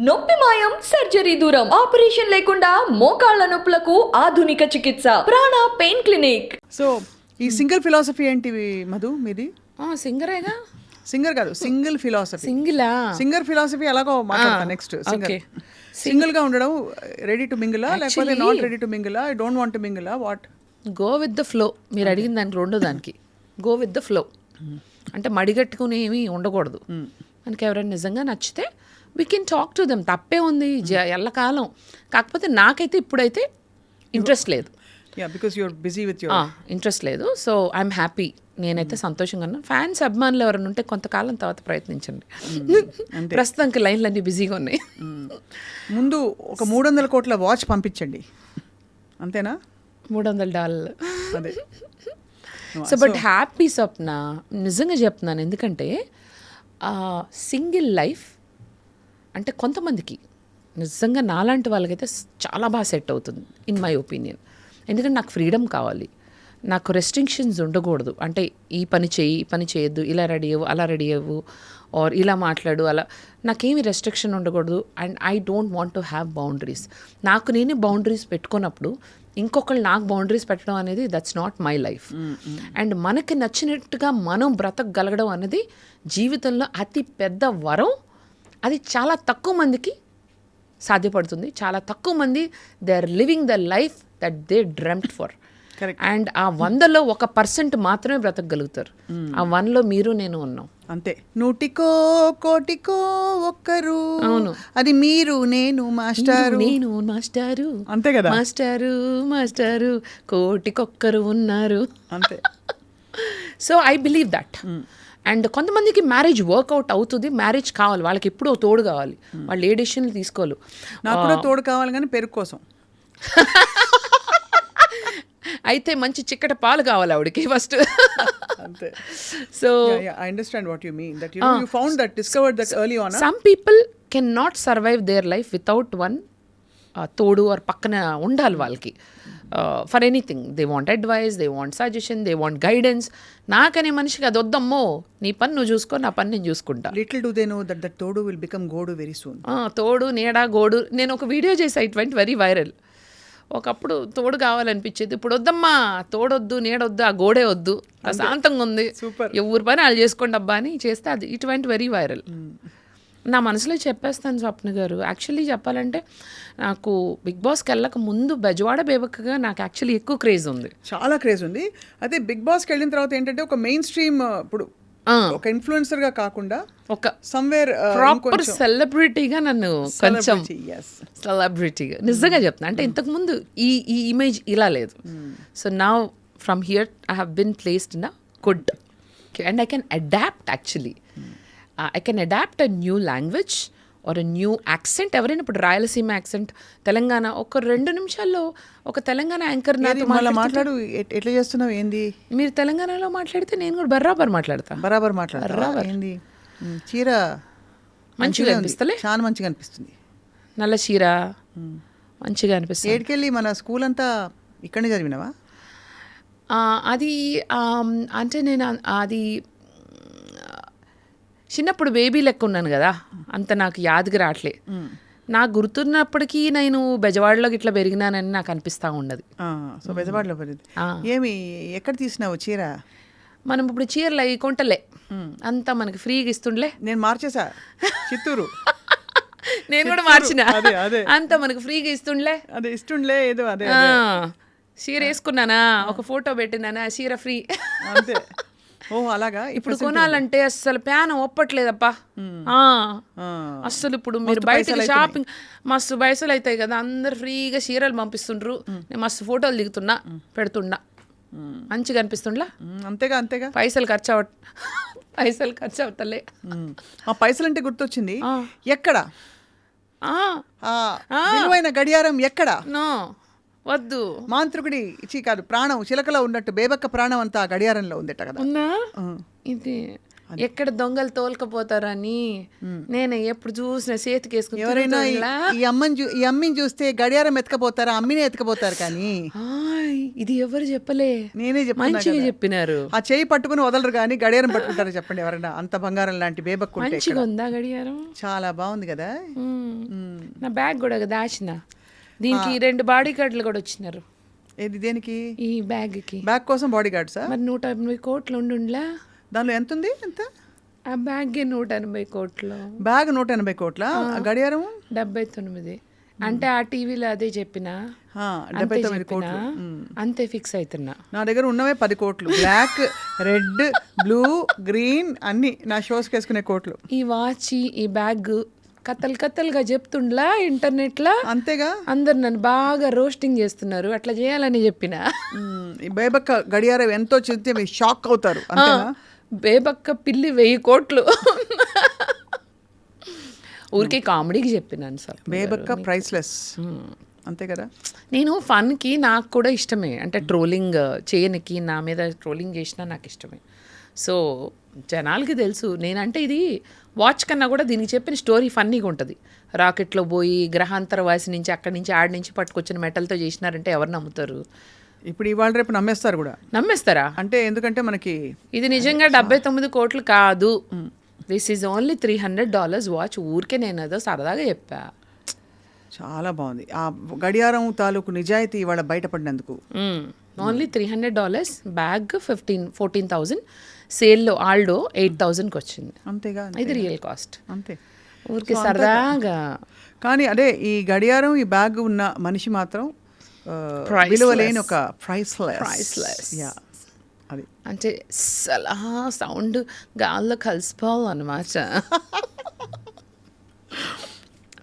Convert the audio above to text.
నొప్పి మాయం, సర్జరీ దూరం, ఆపరేషన్ లేకుండా మోకాళ్ల నొప్పులకు ఆధునిక చికిత్స ప్రాణ పెయిన్ క్లినిక్. సో ఈ సింగిల్ ఫిలాసఫీ ఏంటివి మధు మీది? సింగరేగా, సింగర్ కాదు, సింగిల్ ఫిలాసఫీ. సింగిలా? సింగర్ ఫిలాసఫీ ఎలాగో మాట్లాడతా నెక్స్ట్. సింగిల్ గా ఉండడం, రెడీ టు మింగిలా లేకపోతే నాట్ రెడీ టు మింగిలా, ఐ డోంట్ వాంట్ టు మింగిలా, what? Go with the flow. మీరు అడిగిన దానికి రెండో దానికి గో విత్ ద ఫ్లో అంటే మడిగట్టుకుని ఏమీ ఉండకూడదు. మనకి ఎవరైనా నిజంగా నచ్చితే we can talk to them, తప్పే ఉంది ఎల్లకాలం. కాకపోతే నాకైతే ఇప్పుడైతే ఇంట్రెస్ట్ లేదు. Because you're busy with your interest లేదు. So I'm happy. నేనైతే సంతోషంగా ఉన్నాను. ఫ్యాన్స్ అభిమానులు ఎవరైనా ఉంటే కొంతకాలం తర్వాత ప్రయత్నించండి. ప్రస్తుతానికి లైన్లన్నీ బిజీగా ఉన్నాయి. ముందు ఒక 300 కోట్ల వాచ్ పంపించండి, అంతేనా? $300. అదే. సో బట్ హ్యాపీ స్వప్న, నిజంగా చెప్తున్నాను. ఎందుకంటే సింగిల్ లైఫ్ అంటే కొంతమందికి నిజంగా నాలాంటి వాళ్ళకైతే చాలా బాగా సెట్ అవుతుంది ఇన్ మై ఒపీనియన్. ఎందుకంటే నాకు ఫ్రీడమ్ కావాలి, నాకు రెస్ట్రిక్షన్స్ ఉండకూడదు. అంటే ఈ పని చేయి, ఈ పని చేయొద్దు, ఇలా రెడీ అవ్వు, అలా రెడీ అవ్వు, ఆర్ ఇలా మాట్లాడు, అలా నాకేమి రెస్ట్రిక్షన్ ఉండకూడదు. And I don't want to have boundaries. నాకు నేనే బౌండరీస్ పెట్టుకున్నప్పుడు ఇంకొకళ్ళు నాకు బౌండరీస్ పెట్టడం అనేది that's not my life. And మనకి నచ్చినట్టుగా మనం బ్రతకగలగడం అనేది జీవితంలో అతి పెద్ద వరం. అది చాలా తక్కువ మందికి సాధ్యపడుతుంది. చాలా తక్కువ మంది they are living the life that they dreamt for. And ఆ 100లో 1% మాత్రమే బ్రతకగలుగుతారు. ఆ 1లో మీరు నేను ఉన్నాం అంతే. 100కో కోటికో ఒక్కరు, అవును, అది మీరు నేను మాస్టారు, నేను మాస్టారు, అంతే కదా? మాస్టారు మాస్టారు కోటికొక్కరు ఉన్నారు, అంతే. So I believe that. And కొంతమందికి మ్యారేజ్ వర్కౌట్ అవుతుంది, మ్యారేజ్ కావాలి, వాళ్ళకి ఎప్పుడూ తోడు కావాలి, వాళ్ళు ఏ డెసిషన్లు తీసుకోవాలి. నాకు కూడా తోడు కావాలి, కానీ పెరుగు కోసం. అయితే మంచి చిక్కట పాలు కావాలి ఆవిడకి ఫస్ట్. అంతే. So I understand what you mean, that you found that, discovered that early on. some people cannot survive their life without one తోడు ఆర్ పక్కన ఉండాలి వాళ్ళకి. For anything they want advice, they want suggestion, they want guidance. నాకనే మనిషికి అది వద్దమ్మో, నీ పని నువ్వు చూసుకో, నా పని నేను చూసుకుంటా. Little do they know that that తోడు will become గోడు very soon. తోడు, నీడ, గోడు. నేను ఒక వీడియో చేసా, ఇట్ వెంట్ వెరీ వైరల్. ఒకప్పుడు తోడు కావాలనిపించేది, ఇప్పుడు వద్దమ్మా, తోడొద్దు, నీడొద్దు, ఆ గోడే వద్దు, ప్రశాంతంగా ఉంది, ఎవరి పని వాళ్ళు చేసుకోండి అబ్బా అని చేస్తే అది ఇట్ వెంట్ వెరీ వైరల్. నా మనసులో చెప్పేస్తాను స్వప్న గారు. యాక్చువల్లీ చెప్పాలంటే నాకు బిగ్ బాస్కి వెళ్ళక ముందు బెజవాడ బేబక్కగా నాకు యాక్చువల్లీ ఎక్కువ క్రేజ్ ఉంది, చాలా క్రేజ్ ఉంది. అదే బిగ్ బాస్కి వెళ్ళిన తర్వాత ఏంటంటే ఒక మెయిన్ స్ట్రీమ్, ఇప్పుడు ఒక ఇన్ఫ్లుయెన్సర్ గా కాకుండా ఒక సమ్వేర్ ప్రాపర్ సెలబ్రిటీగా నన్ను కొంచెం సెలబ్రిటీగా నిజంగా చెప్తున్నా. అంటే ఇంతకుముందు ఈ ఇమేజ్ ఇలా లేదు. So now from here I have been placed in a good and I can adapt. Actually I can adapt a new language or a new accent. ఎవరైనా ఇప్పుడు రాయలసీమ యాక్సెంట్, తెలంగాణ, ఒక 2 నిమిషాల్లో ఒక తెలంగాణ యాంకర్ మాట్లాడు, ఎట్లా చేస్తున్నావు ఏంది? మీరు తెలంగాణలో మాట్లాడితే నేను కూడా బరాబర్ మాట్లాడతా. బరాబర్ మాట్లాడతా. ఏంది చీర మంచిగా అనిపిస్తలే? చాలా మంచిగా అనిపిస్తుంది. నల్ల చీర మంచిగా అనిపిస్తుంది. ఏడికెళ్ళి మన స్కూల్ అంతా ఇక్కడనే చదివినావా? అది అంటే నేను అది చిన్నప్పుడు బేబీ లెక్క ఉన్నాను కదా, అంత నాకు యాదకి రావట్లే. నాకు గుర్తున్నప్పటికీ నేను బెజవాడలోకి ఇట్లా పెరిగినానని నాకు అనిపిస్తూ ఉన్నది. సో బెజవాడలో పెరిగింది. ఏమి ఎక్కడ తీసినావు చీర? మనం ఇప్పుడు చీరలు అవి కొంటలే, అంతా మనకి ఫ్రీగా ఇస్తుండలే. నేను మార్చేసా, చిత్తూరు. నేను కూడా మార్చిన, అంతా మనకు ఫ్రీగా ఇస్తుండలే. అదే ఇస్తుండలే ఏదో. అదే చీర వేసుకున్నానా, ఒక ఫోటో పెట్టినానా, చీర ఫ్రీ. అంతే. ఓ అలాగా. ఇప్పుడు కొనాలంటే అస్సలు ప్యాన్ ఒప్పట్లేదప్పా. అస్సలు ఇప్పుడు మీరు బయటకు షాపింగ్ మస్తు పైసలు అవుతాయి కదా, అందరు ఫ్రీగా చీరలు పంపిస్తుండ్రు, నేను మస్తు ఫోటోలు దిగుతున్నా, పెడుతున్నా, మంచిగా అనిపిస్తుండ్లా. అంతేగా అంతేగా. పైసలు ఖర్చు అవుతలే. ఆ పైసలు అంటే గుర్తొచ్చింది, ఎక్కడ విలువైన గడియారం ఎక్కడ? నో వద్దు, మాంత్రికుడి కాదు, ప్రాణం చిలకలో ఉన్నట్టు బేబక్క ప్రాణం అంతా గడియారంలో ఉందట కదా. ఇది ఎక్కడ దొంగలు తోలుకపోతారని నేను ఎప్పుడు చూసిన చేతికి వేసుకుని ఎవరైనా తిరుగుతుండ్లా. ఈ అమ్మిని చూస్తే గడియారం ఎత్తుకపోతారా, అమ్మిని ఎత్తుకపోతారు కానీ ఆయ్, ఇది ఎవరు చెప్పలే, నేనే చెప్తున్నా మంచిగా కదా. చెప్పినారు. ఆ చేయి పట్టుకుని వదలరు కానీ గడియారం పట్టుకుంటారు చెప్పండి ఎవరైనా. అంత బంగారం లాంటి బేబక్కు ఉంటే మంచిగా ఇక్కడ. ఉందా గడియారం? చాలా బాగుంది కదా. నా బ్యాగ్ కూడా దాచిన. దీనికి 2 బాడీ గార్డులు కూడా వచ్చినారు ఏది దేనికి? ఈ బ్యాగ్కి. బ్యాగ్ కోసం బాడీ గార్డ్సా? మరి 180 కోట్లు ఉండుండ్లా. దానిలో ఎంత ఉంది? ఎంత? ఆ బ్యాగే 180 కోట్లు, బ్యాగ్ 180 కోట్ల, గడియారం 79. అంటే ఆ టీవీలో అదే చెప్పిన, 79 కోట్లు. అంతే ఫిక్స్ అవుతున్నా. నా దగ్గర ఉన్నవే 10 కోట్లు. బ్లాక్, రెడ్, బ్లూ, గ్రీన్ అన్ని నా షోస్కి వేసుకునే కోట్లు. ఈ వాచ్, ఈ బ్యాగ్ కథలుగా చెప్తుండ్లా ఇంటర్నెట్లో. అంతేగా. అందరు నన్ను బాగా రోస్టింగ్ చేస్తున్నారు, అట్లా చేయాలని చెప్పిన. ఈ బేబక్క గడియారం ఎంతో చెప్తే మీరు షాక్ అవుతారు. అంతేనా? బేబక్క పిల్లి 1000 కోట్లు. ఊరికే కామెడీకి చెప్పినాను సార్. బేబక్క ప్రైస్లెస్. అంతే కదా. నేను ఫన్కి నాకు కూడా ఇష్టమే, అంటే ట్రోలింగ్ చేయనికి, నా మీద ట్రోలింగ్ చేసినా నాకు ఇష్టమే. సో జనాలకి తెలుసు నేనంటే ఇది వాచ్ కన్నా కూడా దీనికి చెప్పిన స్టోరీ ఫన్నీగా ఉంటుంది. రాకెట్లో పోయి గ్రహాంతర వాసి నుంచి అక్కడి నుంచి ఆడి నుంచి పట్టుకొచ్చిన మెటల్తో చేసినారంటే ఎవరు నమ్ముతారు? ఇప్పుడు ఇవాళ రేపు నమ్మేస్తారు కూడా. నమ్మేస్తారా? అంటే ఎందుకంటే మనకి ఇది నిజంగా 79 కోట్లు కాదు. This is only $300 watch. ఊరికే నేను ఏదో సరదాగా చెప్పా. చాలా బాగుంది ఆ గడియారం తాలూకు నిజాయితీ ఇవాళ బయటపడినందుకు. ఓన్లీ $300. బ్యాగ్ 14,000. సేల్లో ఆల్డో 8,000కి వచ్చింది. అంతేగా. ఇది రియల్ కాస్ట్. అంతే. ఊరికే సరదాగా. కానీ అదే ఈ గడియారం ఈ బ్యాగ్ ఉన్న మనిషి మాత్రం విలువలేని ఒక ప్రైస్లెస్. యా, అది అంటే సలా సౌండ్ గాల్లో కలిసిపోవాలన్నమాట.